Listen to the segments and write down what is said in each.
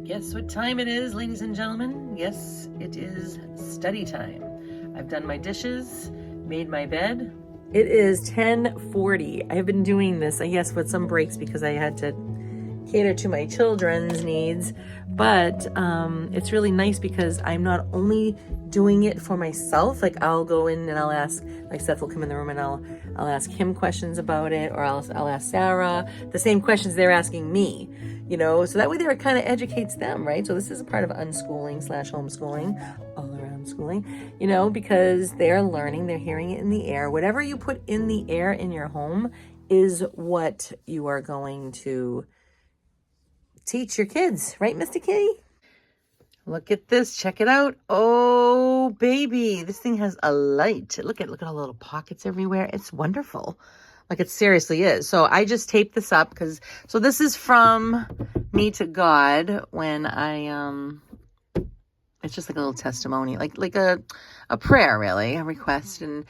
Guess what time it is, ladies and gentlemen? Yes, it is study time. I've done my dishes, made my bed. It is 10:40. I've been doing this, I guess, with some breaks because I had to cater to my children's needs. But it's really nice because I'm not only doing it for myself. Like I'll go in and I'll ask, like Seth will come in the room and I'll ask him questions about it, or I'll ask Sarah the same questions they're asking me, you know, so that way there it kind of educates them, right? So this is a part of unschooling / homeschooling, all around schooling, you know, because they're learning, they're hearing it in the air. Whatever you put in the air in your home is what you are going to teach your kids, right, Mr. Kitty? Look at this. Check it out. Oh, baby. This thing has a light. Look at all the little pockets everywhere. It's wonderful. Like it seriously is. So I just taped this up because, so this is from me to God when it's just like a little testimony, like a prayer, really, a request. And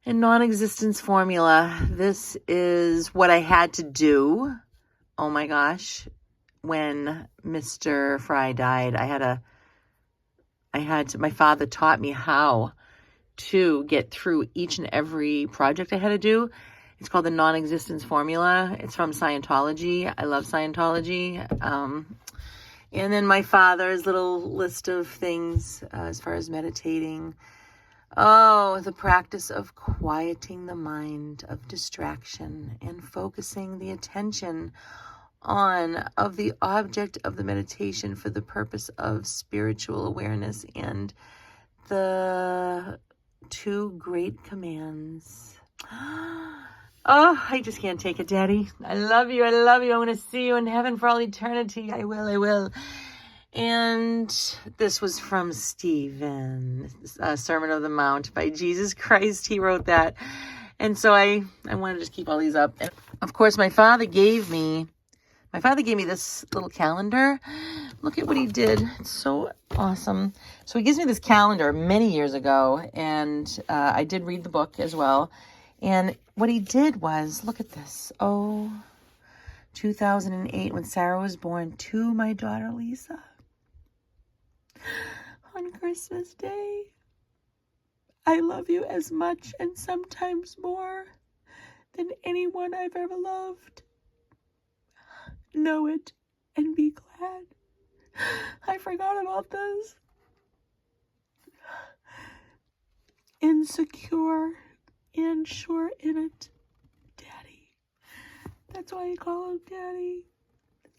in non-existence formula, this is what I had to do. Oh my gosh. When Mr. Fry died, my father taught me how to get through each and every project I had to do. It's called the non-existence formula. It's from Scientology. I love Scientology. And then my father's little list of things as far as meditating. Oh, the practice of quieting the mind of distraction and focusing the attention of the object of the meditation for the purpose of spiritual awareness and the 2 great commands. Oh, I just can't take it, Daddy. I love you. I love you. I'm going to see you in heaven for all eternity. I will. And this was from Stephen, Sermon on the Mount by Jesus Christ. He wrote that. And so I want to just keep all these up. And of course, my father gave me this little calendar. Look at what he did. It's so awesome. So he gives me this calendar many years ago, and I did read the book as well. And what he did was, look at this. 2008, when Sarah was born to my daughter Lisa. On Christmas Day. I love you as much and sometimes more than anyone I've ever loved. Know it and be glad. I forgot about this. Insecure and sure in it, Daddy. That's why I call him Daddy.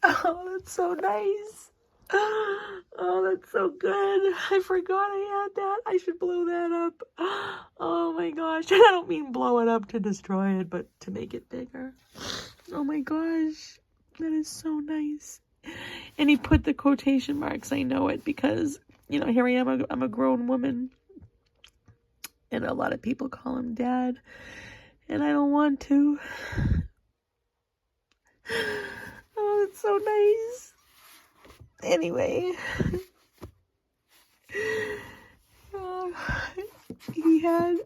Oh, that's so nice. Oh, that's so good. I forgot I had that. I should blow that up. Oh my gosh. I don't mean blow it up to destroy it, but to make it bigger. Oh my gosh. That is so nice. And he put the quotation marks. I know it because, you know, here I am. I'm a grown woman. And a lot of people call him Dad. And I don't want to. Oh, that's so nice. Anyway. He had...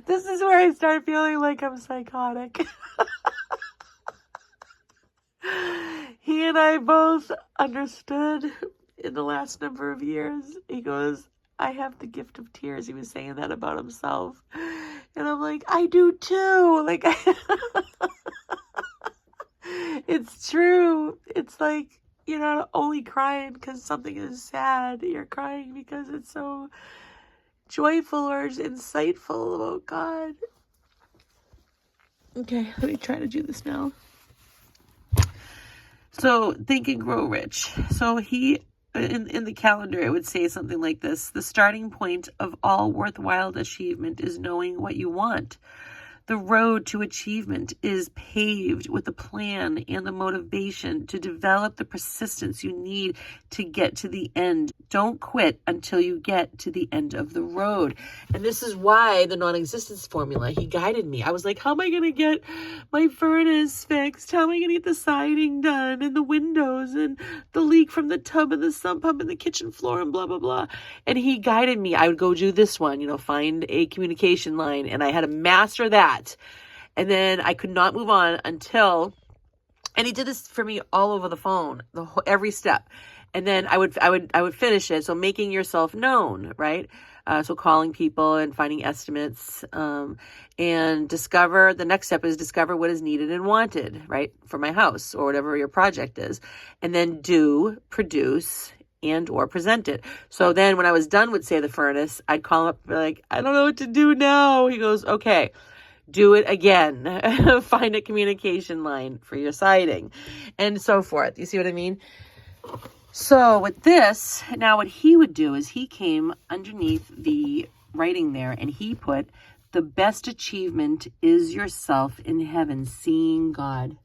This is where I start feeling like I'm psychotic. He and I both understood in the last number of years. He goes, I have the gift of tears. He was saying that about himself. And I'm like, I do too. Like, it's true. It's like, you're not only crying because something is sad. You're crying because it's so joyful or insightful about God. Okay, let me try to do this now. So, Think and Grow Rich. So he, in the calendar, it would say something like this. The starting point of all worthwhile achievement is knowing what you want. The road to achievement is paved with the plan and the motivation to develop the persistence you need to get to the end. Don't quit until you get to the end of the road. And this is why the non-existence formula, he guided me. I was like, how am I going to get my furnace fixed? How am I going to get the siding done and the windows and the leak from the tub and the sump pump and the kitchen floor and blah, blah, blah. And he guided me. I would go do this one, you know, find a communication line. And I had to master that. And then I could not move on until And he did this for me all over the phone, every step. And then I would finish it. So making yourself known, right? So calling people and finding estimates, and the next step is discover what is needed and wanted, right? For my house or whatever your project is. And then produce, and or present it. So then when I was done with, say, the furnace, I'd call him up and be like, I don't know what to do now. He goes, okay, do it again. Find a communication line for your siding and so forth. You see what I mean? So with this, now what he would do is he came underneath the writing there and he put, the best achievement is yourself in heaven, seeing God.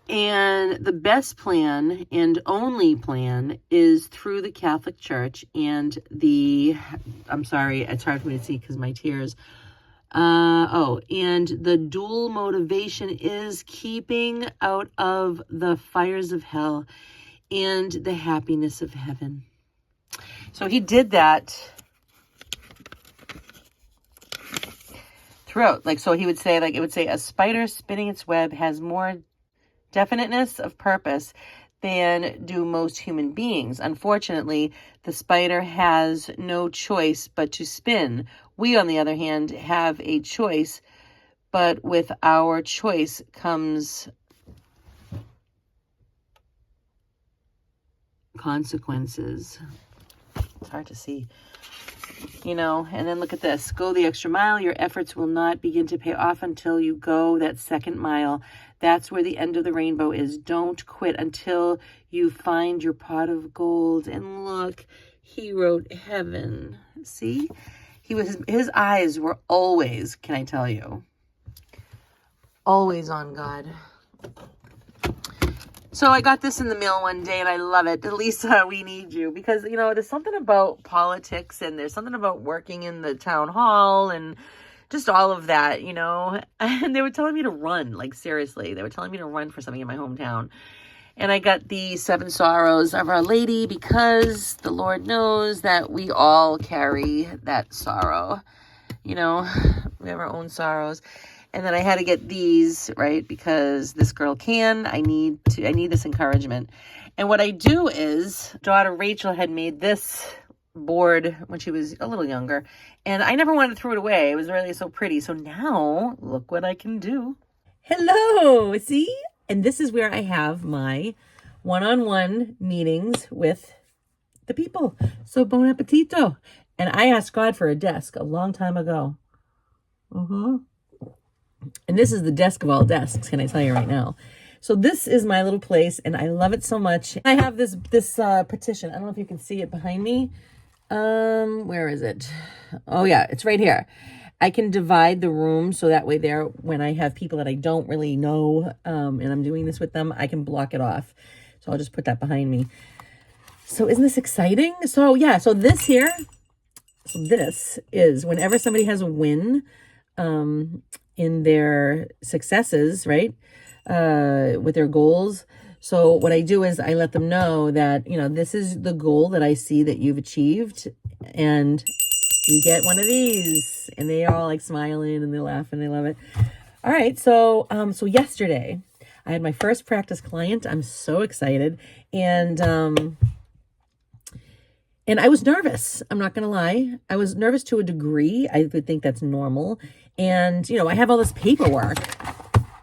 And the best plan and only plan is through the Catholic Church and I'm sorry, it's hard for me to see because my tears. And the dual motivation is keeping out of the fires of hell and the happiness of heaven. So he did that throughout. So he would say, it would say, a spider spinning its web has more definiteness of purpose than do most human beings. Unfortunately, the spider has no choice but to spin. We, on the other hand, have a choice, but with our choice comes consequences. It's hard to see. And then look at this. Go the extra mile. Your efforts will not begin to pay off until you go that second mile. That's where the end of the rainbow is. Don't quit until you find your pot of gold. And look, he wrote heaven. See? His eyes were always, can I tell you, always on God. So I got this in the mail one day and I love it. Lisa, we need you because, there's something about politics and there's something about working in the town hall and just all of that, and they were telling me to run, seriously, they were telling me to run for something in my hometown. And I got the 7 sorrows of Our Lady because the Lord knows that we all carry that sorrow, we have our own sorrows. And then I had to get these, right? Because this girl I need this encouragement. And what I do is, daughter Rachel had made this board when she was a little younger. And I never wanted to throw it away. It was really so pretty. So now, look what I can do. Hello, see? And this is where I have my one-on-one meetings with the people. So bon appetito. And I asked God for a desk a long time ago. And this is the desk of all desks, can I tell you right now. So this is my little place, and I love it so much. I have this petition. I don't know if you can see it behind me. Where is it? Oh, yeah, it's right here. I can divide the room so that way when I have people that I don't really know, and I'm doing this with them, I can block it off. So I'll just put that behind me. So isn't this exciting? So yeah, so this is whenever somebody has a win, in their successes, right? With their goals. So what I do is I let them know that, this is the goal that I see that you've achieved and you get one of these. And they are all smiling and they laugh and they love it. All right. So yesterday I had my first practice client. I'm so excited. And I was nervous. I'm not going to lie. I was nervous to a degree. I would think that's normal. And, I have all this paperwork.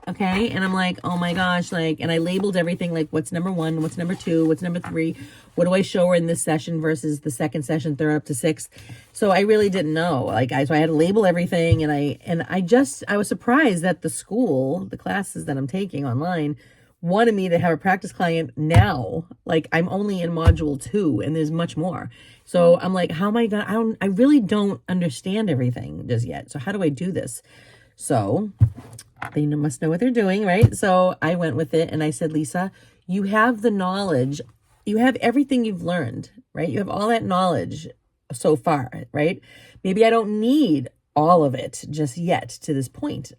Okay. And I'm like, oh my gosh. And I labeled everything what's number 1, what's number 2, what's number 3. What do I show her in this session versus the second session, third up to 6th. So I really didn't know. So I had to label everything. And I was surprised that the classes that I'm taking online wanted me to have a practice client now. I'm only in module 2 and there's much more. So I'm like, how am I gonna, I really don't understand everything just yet. So how do I do this? So they must know what they're doing, right? So I went with it and I said, Lisa, you have the knowledge. You have everything you've learned, right? You have all that knowledge so far, right? Maybe I don't need all of it just yet to this point.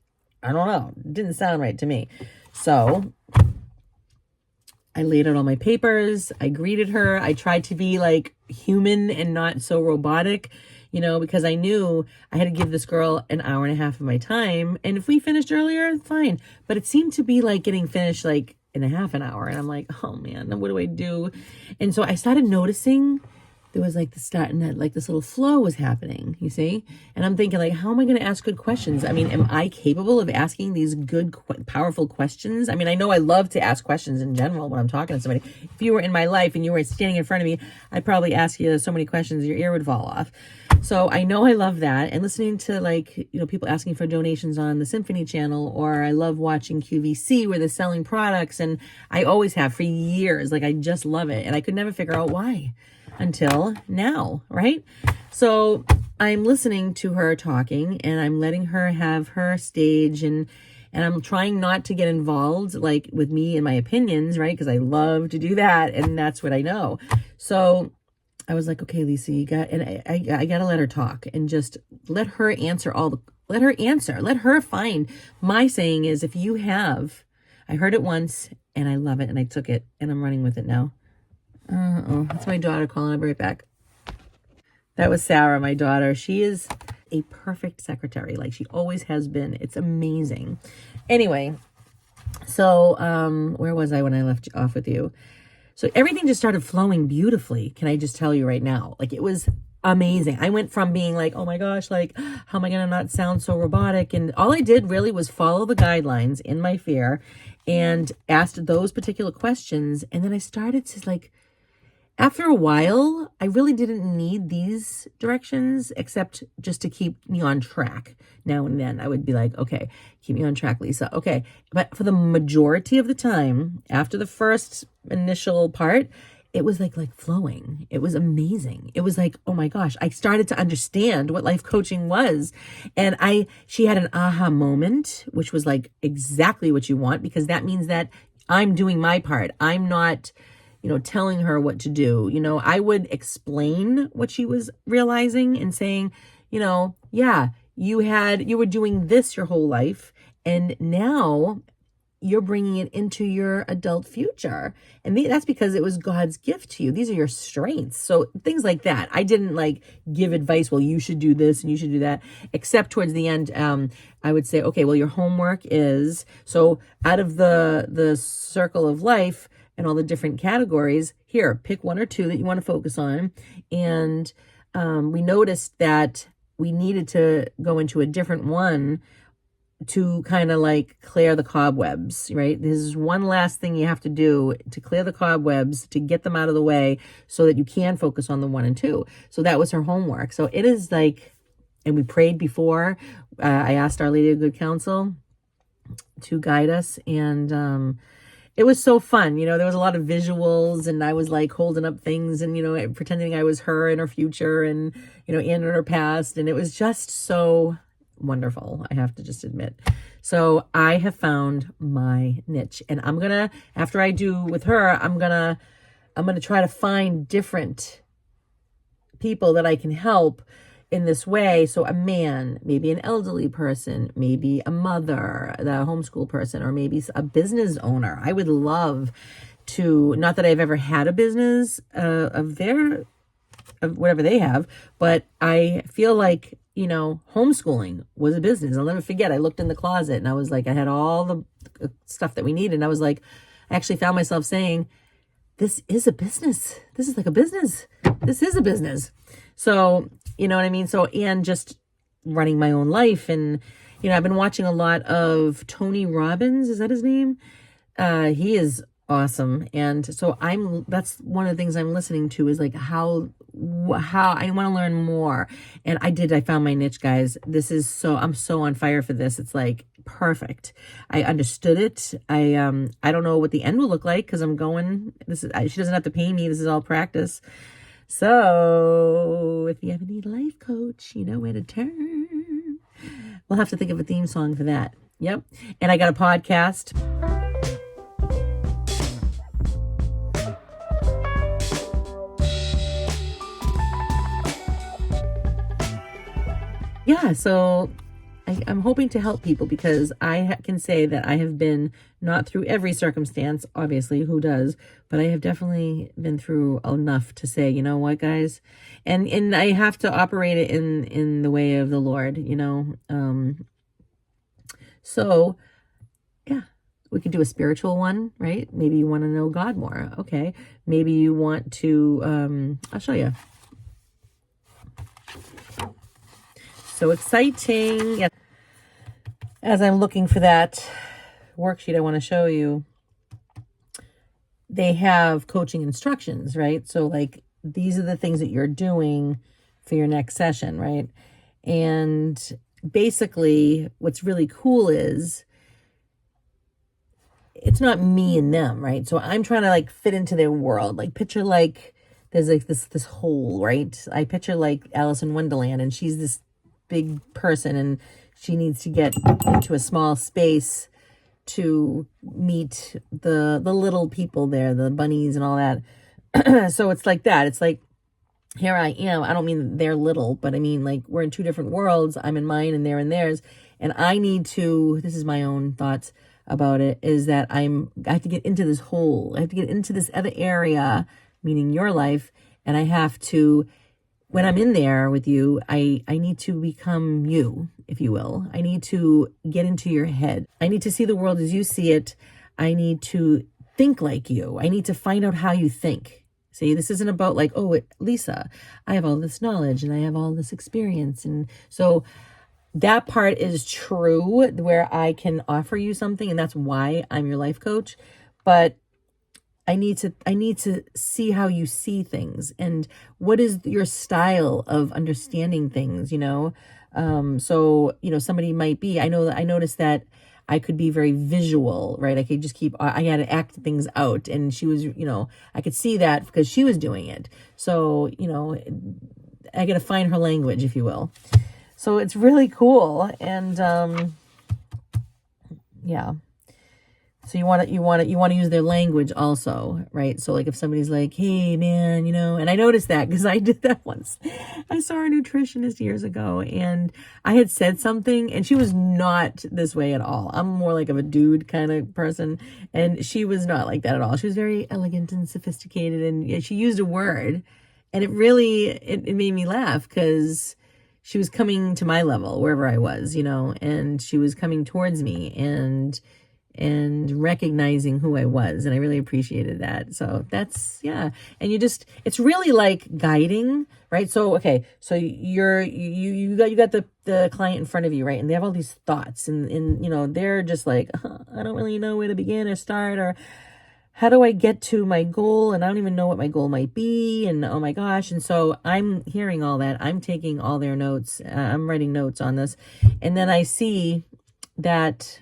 I don't know. It didn't sound right to me. So I laid out all my papers. I greeted her. I tried to be human and not so robotic. because I knew I had to give this girl an hour and a half of my time. And if we finished earlier, fine. But it seemed to be like getting finished like in a half an hour. And I'm like, oh man, what do I do? And so I started noticing there was like this little flow was happening, you see? And I'm thinking like, how am I going to ask good questions? I mean, am I capable of asking these good, powerful questions? I mean, I know I love to ask questions in general when I'm talking to somebody. If you were in my life and you were standing in front of me, I'd probably ask you so many questions, your ear would fall off. So I know I love that. And listening to like, people asking for donations on the Symphony Channel, or I love watching QVC where they're selling products. And I always have for years, like I just love it. And I could never figure out why until now, right? So I'm listening to her talking and I'm letting her have her stage, and I'm trying not to get involved like with me and my opinions, right? Because I love to do that, and that's what I know. So I was like, okay, Lisa, I got to let her talk and just let her answer let her find. My saying is, I heard it once and I love it and I took it and I'm running with it now. That's my daughter calling. I'll be right back. That was Sarah, my daughter. She is a perfect secretary, like she always has been. It's amazing. Anyway, so where was I when I left off with you? So everything just started flowing beautifully. Can I just tell you right now? Like it was amazing. I went from being like, oh my gosh, like how am I going to not sound so robotic? And all I did really was follow the guidelines in my fear and asked those particular questions. And then I started to like, after a while, I really didn't need these directions except just to keep me on track. Now and then I would be like, okay, keep me on track, Lisa. Okay. But for the majority of the time, after the first initial part, it was like flowing. It was amazing. It was like, oh my gosh, I started to understand what life coaching was. And she had an aha moment, which was like exactly what you want, because that means that I'm doing my part. I'm not telling her what to do. I would explain what she was realizing and saying, yeah, you were doing this your whole life. And now you're bringing it into your adult future. And that's because it was God's gift to you. These are your strengths. So things like that. I didn't like give advice, well, you should do this and you should do that, except towards the end, I would say, okay, well, your homework is, so out of the circle of life, and all the different categories, here, pick one or two that you want to focus on. And we noticed that we needed to go into a different one to kind of like clear the cobwebs, right? This is one last thing you have to do to clear the cobwebs, to get them out of the way so that you can focus on the 1 and 2. So that was her homework. So it is like, and we prayed before. I asked Our Lady of Good Counsel to guide us, and it was so fun. There was a lot of visuals, and I was like holding up things and, pretending I was her in her future and, and in her past. And it was just so wonderful, I have to just admit. So I have found my niche, and I'm going to, after I do with her, I'm going to try to find different people that I can help in this way. So a man, maybe an elderly person, maybe a mother, the homeschool person, or maybe a business owner. I would love to, not that I've ever had a business of whatever they have, but I feel like, homeschooling was a business. I'll never forget. I looked in the closet and I was like, I had all the stuff that we needed. And I was like, I actually found myself saying, this is a business. This is like a business. This is a business. So, you know what I mean? So, and just running my own life. And, I've been watching a lot of Tony Robbins. Is that his name? He is awesome. And so that's one of the things I'm listening to is like how I want to learn more. And I found my niche, guys. I'm so on fire for this. It's like perfect. I understood it. I don't know what the end will look like because she doesn't have to pay me. This is all practice. So if you ever need a life coach, you know where to turn. We'll have to think of a theme song for that. Yep. And I got a podcast. Yeah, so I'm hoping to help people, because I can say that I have been not through every circumstance, obviously, who does, but I have definitely been through enough to say, you know what, guys, and I have to operate it in the way of the Lord, so yeah, we could do a spiritual one, right? Maybe you want to know God more. Okay. Maybe you want to, I'll show you. So exciting. Yeah. As I'm looking for that worksheet I want to show you, they have coaching instructions, right? So like, these are the things that you're doing for your next session, right? And basically what's really cool is it's not me and them, right? So I'm trying to like fit into their world. Like picture like there's like this hole, right? I picture like Alice in Wonderland, and she's this big person, and she needs to get into a small space to meet the little people there, the bunnies and all that. So it's like that. It's like, here I am. I don't mean they're little, but I mean like we're in two different worlds. I'm in mine and they're in theirs. And I need to, this is my own thoughts about it, is that I have to get into this hole. I have to get into this other area, meaning your life. And I have to, when I'm in there with you, I need to become you, if you will. I need to get into your head. I need to see the world as you see it. I need to think like you. I need to find out how you think. See, this isn't about like, oh, Lisa, I have all this knowledge and I have all this experience. And so that part is true, where I can offer you something, and that's why I'm your life coach. But I need to see how you see things, and what is your style of understanding things, So, somebody might be, I noticed that I could be very visual, right? I could just I had to act things out, and she was, I could see that because she was doing it. So, I got to find her language, if you will. So it's really cool. And, yeah. So you want to use their language also, right? So like if somebody's like, hey man, and I noticed that because I did that once. I saw a nutritionist years ago, and I had said something, and she was not this way at all. I'm more like of a dude kind of person, and she was not like that at all. She was very elegant and sophisticated, and she used a word, and it really, it made me laugh, because she was coming to my level wherever I was, and she was coming towards me and recognizing who I was. And I really appreciated that. So that's, yeah. And it's really like guiding, right? So, okay. So you got the client in front of you, right? And they have all these thoughts, and they're just like, I don't really know where to begin or start, or how do I get to my goal? And I don't even know what my goal might be. And oh my gosh. And so I'm hearing all that. I'm taking all their notes. I'm writing notes on this. And then I see that,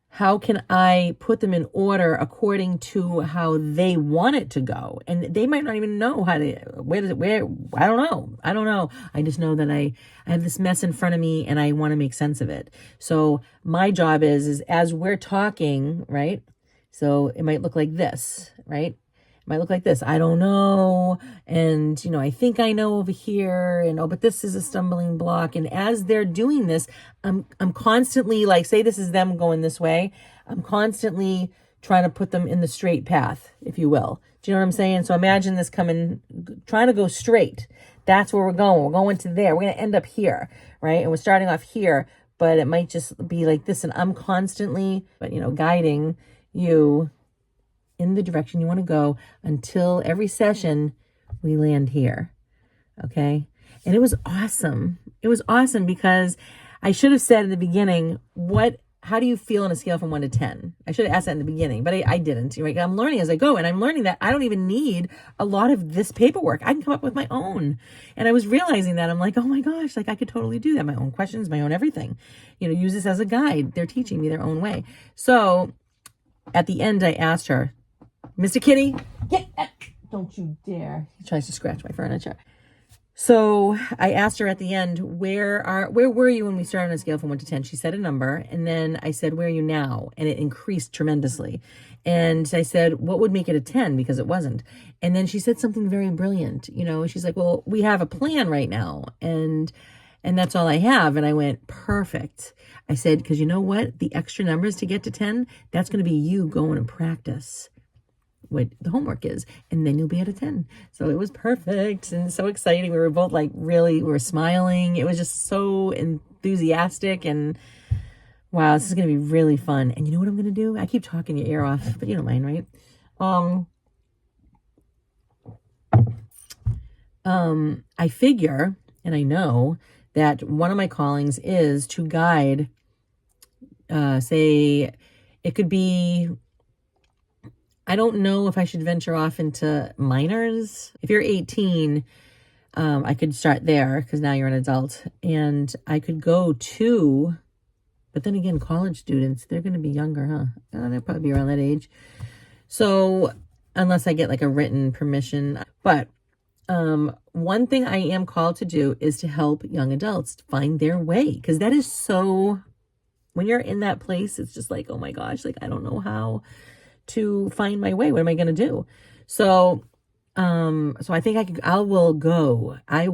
how can I put them in order according to how they want it to go? And they might not even know I don't know. I just know that I have this mess in front of me, and I want to make sense of it. So my job is as we're talking, right? So it might look like this, right? It might look like this. I don't know. And, I think I know over here, and, but this is a stumbling block. And as they're doing this, I'm constantly like, say this is them going this way. I'm constantly trying to put them in the straight path, if you will. Do you know what I'm saying? So imagine this trying to go straight. That's where we're going. We're going to there. We're going to end up here, right? And we're starting off here, but it might just be like this. And I'm constantly, guiding you in the direction you want to go until every session we land here. Okay. And it was awesome. It was awesome because I should have said in the beginning, how do you feel on a scale from 1 to 10? I should have asked that in the beginning, but I didn't. Right? I'm learning as I go, and I'm learning that I don't even need a lot of this paperwork. I can come up with my own. And I was realizing that. I'm like, oh my gosh, like I could totally do that. My own questions, my own everything. Use this as a guide. They're teaching me their own way. So at the end, I asked her, Mr. Kitty, don't you dare. He tries to scratch my furniture. So I asked her at the end, where were you when we started on a scale from 1 to 10? She said a number. And then I said, where are you now? And it increased tremendously. And I said, what would make it a 10? Because it wasn't. And then she said something very brilliant. She's like, well, we have a plan right now. And And that's all I have. And I went, perfect. I said, because you know what? The extra numbers to get to 10, that's going to be you going and practice what the homework is, and then you'll be at a 10. So it was perfect and so exciting. We were both like we were smiling. It was just so enthusiastic, and wow, this is going to be really fun. And you know what I'm going to do? I keep talking your ear off, but you don't mind, right? I figure, and I know that one of my callings is to guide, say it could be, I don't know if I should venture off into minors. If you're 18, I could start there because now you're an adult. And I could go to, but then again, college students, they're going to be younger, huh? They'll probably be around that age. So unless I get like a written permission. But one thing I am called to do is to help young adults find their way. Because that is so, when you're in that place, it's just like, oh my gosh, like I don't know how to find my way. What am I going to do? So I think I will go. I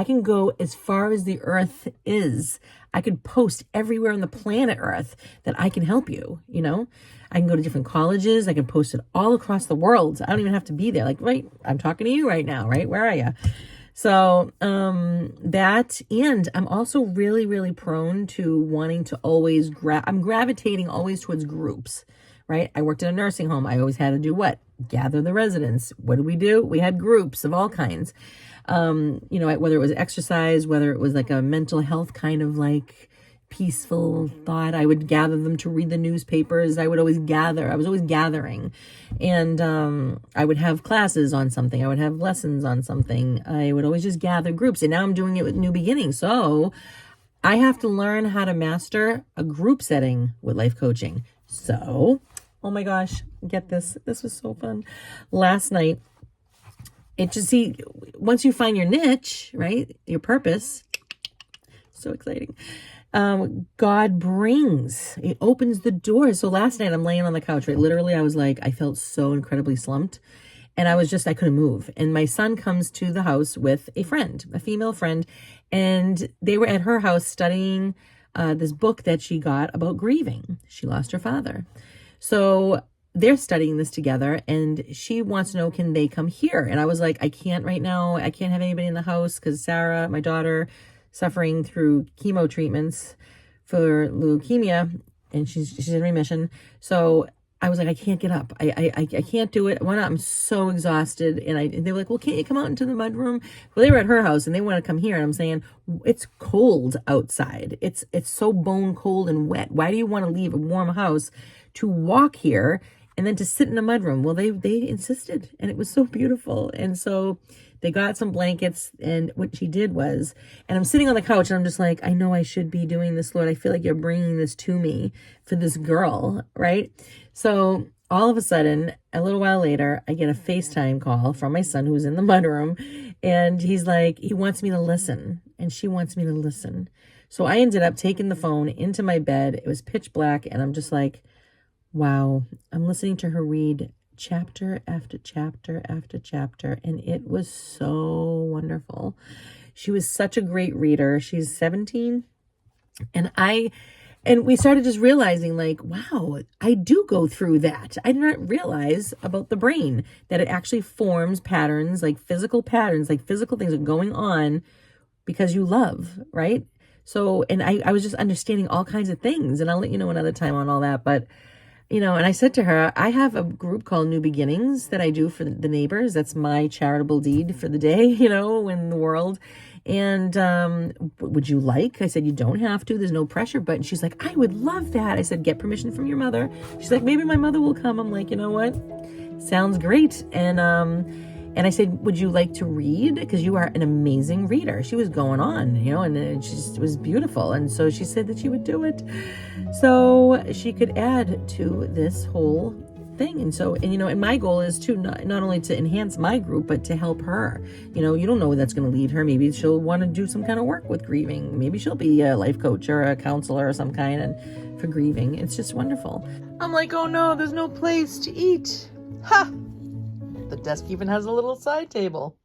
can go as far as the earth is. I could post everywhere on the planet Earth that I can help you, you know? I can go to different colleges. I can post it all across the world. I don't even have to be there. Like, right, I'm talking to you right now, right? Where are you? So, that, and I'm also really, really prone to wanting to always I'm gravitating always towards groups. Right? I worked in a nursing home. I always had to do what? Gather the residents. What did we do? We had groups of all kinds. You know, whether it was exercise, whether it was like a mental health kind of like peaceful thought, I would gather them to read the newspapers. I was always gathering. And I would have classes on something. I would have lessons on something. I would always just gather groups. And now I'm doing it with New Beginnings. So I have to learn how to master a group setting with life coaching. So, oh my gosh, get this. This was so fun. Last night, once you find your niche, right? Your purpose, so exciting. God it opens the door. So last night I'm laying on the couch, right? Literally, I felt so incredibly slumped. And I couldn't move. And my son comes to the house with a friend, a female friend. And they were at her house studying this book that she got about grieving. She lost her father. So they're studying this together, and she wants to know, can they come here? And I was like, I can't right now. I can't have anybody in the house because Sarah, my daughter, suffering through chemo treatments for leukemia, and she's in remission. So I was like, I can't get up. I can't do it. Why not? I'm so exhausted. And they were like, well, can't you come out into the mudroom? Well, they were at her house and they want to come here. And I'm saying, it's cold outside. It's so bone cold and wet. Why do you want to leave a warm house to walk here and then to sit in a mudroom? Well, they insisted, and it was so beautiful. And so they got some blankets, and what she did was, and I'm sitting on the couch and I'm just like, I know I should be doing this, Lord. I feel like you're bringing this to me for this girl, right? So all of a sudden, a little while later, I get a FaceTime call from my son who's in the mudroom, and he's like, he wants me to listen, and she wants me to listen. So I ended up taking the phone into my bed. It was pitch black, and I'm just like, wow, I'm listening to her read chapter after chapter after chapter, and it was so wonderful. She was such a great reader. She's 17, and we started just realizing, like, wow, I do go through that. I did not realize about the brain that it actually forms patterns, like physical things are going on because you love, right? So, and I was just understanding all kinds of things, and I'll let you know another time on all that, but you know, and I said to her, I have a group called New Beginnings that I do for the neighbors. That's my charitable deed for the day, you know, in the world. And would you like? I said, you don't have to. There's no pressure. But she's like, I would love that. I said, get permission from your mother. She's like, maybe my mother will come. I'm like, you know what? Sounds great. And I said, would you like to read? Because you are an amazing reader. She was going on, you know, and it just was beautiful. And so she said that she would do it so she could add to this whole thing. And so, and you know, and my goal is to not only to enhance my group, but to help her. You know, you don't know where that's going to lead her. Maybe she'll want to do some kind of work with grieving. Maybe she'll be a life coach or a counselor or some kind and for grieving. It's just wonderful. I'm like, oh no, there's no place to eat. Ha! The desk even has a little side table.